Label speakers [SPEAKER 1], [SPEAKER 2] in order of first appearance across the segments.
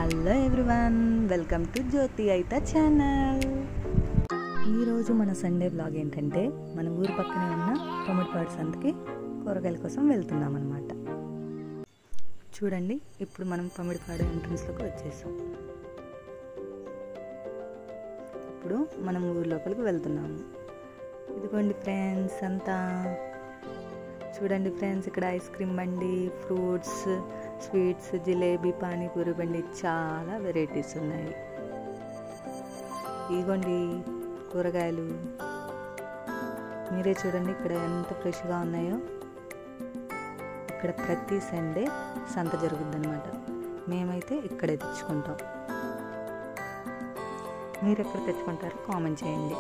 [SPEAKER 1] Hello everyone, welcome to జ్యోతి అయిత channel. ఈరోజు మన సండే బ్లాగ్ ఏంటంటే మన ఊరు పక్కనే ఉన్న తొమ్మిడిపాడు సంతకి కూరగాయల కోసం వెళ్తున్నాం అన్నమాట. చూడండి, ఇప్పుడు మనం తొమ్మిడిపాడు ఎంట్రన్స్లోకి వచ్చేసాం. ఇప్పుడు మనం ఊరు లోపలికి వెళ్తున్నాము. ఇదిగోండి ఫ్రెండ్స్ అంతా. చూడండి ఫ్రెండ్స్, ఇక్కడ ఐస్ క్రీమ్ బండి, ఫ్రూట్స్, స్వీట్స్, జిలేబీ, పానీపూరి బండి, చాలా వెరైటీస్ ఉన్నాయి. ఇదిగోండి కూరగాయలు, మీరే చూడండి ఇక్కడ ఎంత ఫ్రెష్గా ఉన్నాయో. ఇక్కడ ప్రతి సండే సంత జరుగుద్ది అనమాట. మేమైతే ఇక్కడే తెచ్చుకుంటాం. మీరు ఎక్కడ తెచ్చుకుంటారో కామెంట్ చేయండి.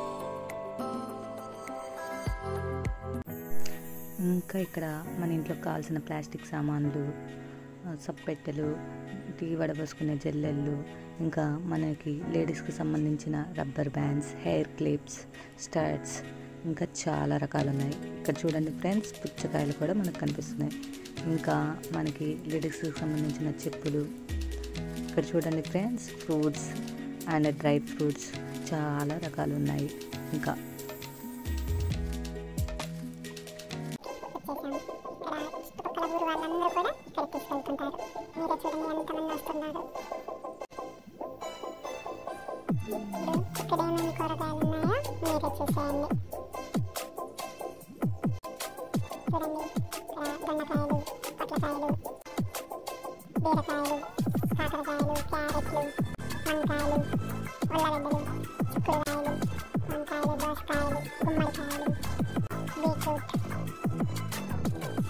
[SPEAKER 1] ఇంకా ఇక్కడ మన ఇంట్లో కావాల్సిన ప్లాస్టిక్ సామాన్లు, సప్పెట్టెలు, టీ వడబోసుకునే జల్లెళ్ళు, ఇంకా మనకి లేడీస్కి సంబంధించిన rubber bands, hair clips, studs, ఇంకా చాలా రకాలు ఉన్నాయి. ఇక్కడ చూడండి ఫ్రెండ్స్, పుచ్చకాయలు కూడా మనకు కనిపిస్తున్నాయి. ఇంకా మనకి లేడీస్కి సంబంధించిన చెప్పులు. ఇక్కడ చూడండి friends, fruits and dry fruits, చాలా రకాలు ఉన్నాయి. ఇంకా
[SPEAKER 2] వాళ్ళందరూ కూడా ఇక్కడ తీసుకెళ్తుంటారు. మీరే చూడండి ఎంతమంది వస్తున్నారు. ఇక్కడ ఏమేమి కూరగాయలు ఉన్నాయో మీరే చూసేయండి. చూడండి, ఇక్కడ దొండకాయలు, పొట్లకాయలు, బీరకాయలు, కాకరకాయలు, క్యారెట్లు, వంకాయలు, ఉల్లగడ్డలు, చిక్కుడుకాయలు, వంకాయలు, దోసకాయలు, గుమ్మడికాయలు, బీట్రూట్,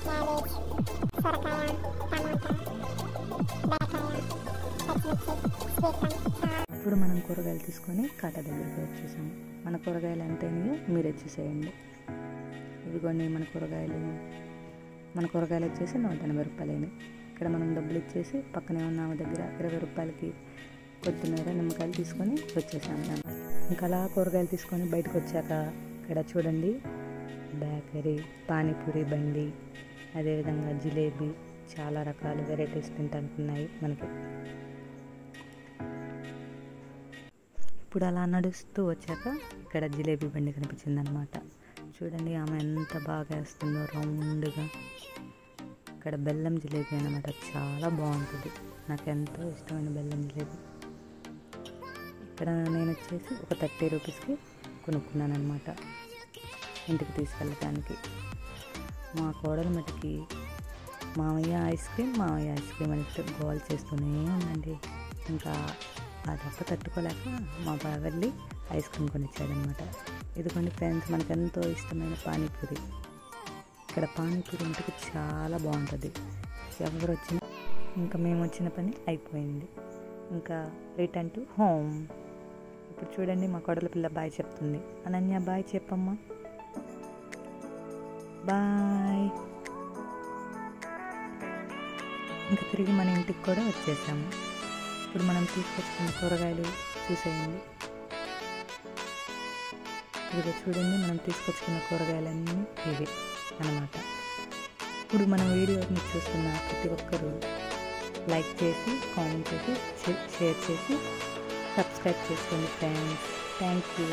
[SPEAKER 2] క్యాబేజ్, సొరకాయ, టమాటా, బెండకాయ, పచ్చిమిర్చి, స్వీట్.
[SPEAKER 1] ఇప్పుడు మనం కూరగాయలు తీసుకొని కాటా దగ్గరికి వచ్చేసాము. మన కూరగాయలు ఎంత అయినాయో మీరే చూసేయండి. ఇదిగోండి మన కూరగాయలు వచ్చేసి 180 రూపాయలు. ఇక్కడ మనం డబ్బులు ఇచ్చేసి పక్కనే ఉన్న దగ్గర 20 రూపాయలకి కొత్తిమీర, నిమ్మకాయలు తీసుకొని వచ్చేసాము. ఇంకా అలా కూరగాయలు తీసుకొని బయటకు వచ్చాక ఇక్కడ చూడండి బేకరీ, పానీపూరి బండి, అదేవిధంగా జిలేబీ, చాలా రకాల వెరైటీస్ తింటానికి ఉన్నాయి మనకి. ఇప్పుడు అలా నడుస్తూ వచ్చాక ఇక్కడ జిలేబీ బండి కనిపించింది అనమాట. చూడండి ఆమె ఎంత బాగా వేస్తుందో రౌండ్గా. ఇక్కడ బెల్లం జిలేబీ అనమాట, చాలా బాగుంటుంది. నాకు ఎంతో ఇష్టమైన బెల్లం జిలేబీ. ఇక్కడ నేను వచ్చేసి ఒక 30 రూపీస్కి కొనుక్కున్నాను అనమాట ఇంటికి తీసుకెళ్ళటానికి. మా కోడలు మటుకి మామయ్య ఐస్ క్రీమ్ అని గోల్ చేస్తూనే ఉందండి. ఇంకా ఆ దెబ్బ తట్టుకోలేక మా బావ వెళ్ళి ఐస్ క్రీమ్ కొనిచ్చాడనమాట. ఇదిగోండి ఫ్రెండ్స్, మనకు ఎంతో ఇష్టమైన పానీపూరి. ఇక్కడ పానీపూరి ఇంటికి చాలా బాగుంటుంది. ఎవరు వచ్చినా ఇంకా మేము వచ్చిన పని అయిపోయింది. ఇంకా రిటర్న్ టు హోమ్. ఇప్పుడు చూడండి మా కోడల పిల్ల బాయ్ చెప్తుంది. అనన్య బాయ్ చెప్పమ్మా. బాయ్. ఇంకా తిరిగి మన ఇంటికి కూడా వచ్చేసాము. ఇప్పుడు మనం తీసుకొచ్చుకున్న కూరగాయలు చూసేయండి. ఇదిగో చూడండి, మనం తీసుకొచ్చుకున్న కూరగాయలన్నీ ఇవే అన్నమాట. ఇప్పుడు మన వీడియోని చూస్తున్న ప్రతి ఒక్కరూ లైక్ చేసి, కామెంట్ చేసి, షేర్ చేసి, సబ్స్క్రైబ్ చేసుకోండి ఫ్రెండ్స్. Thank you.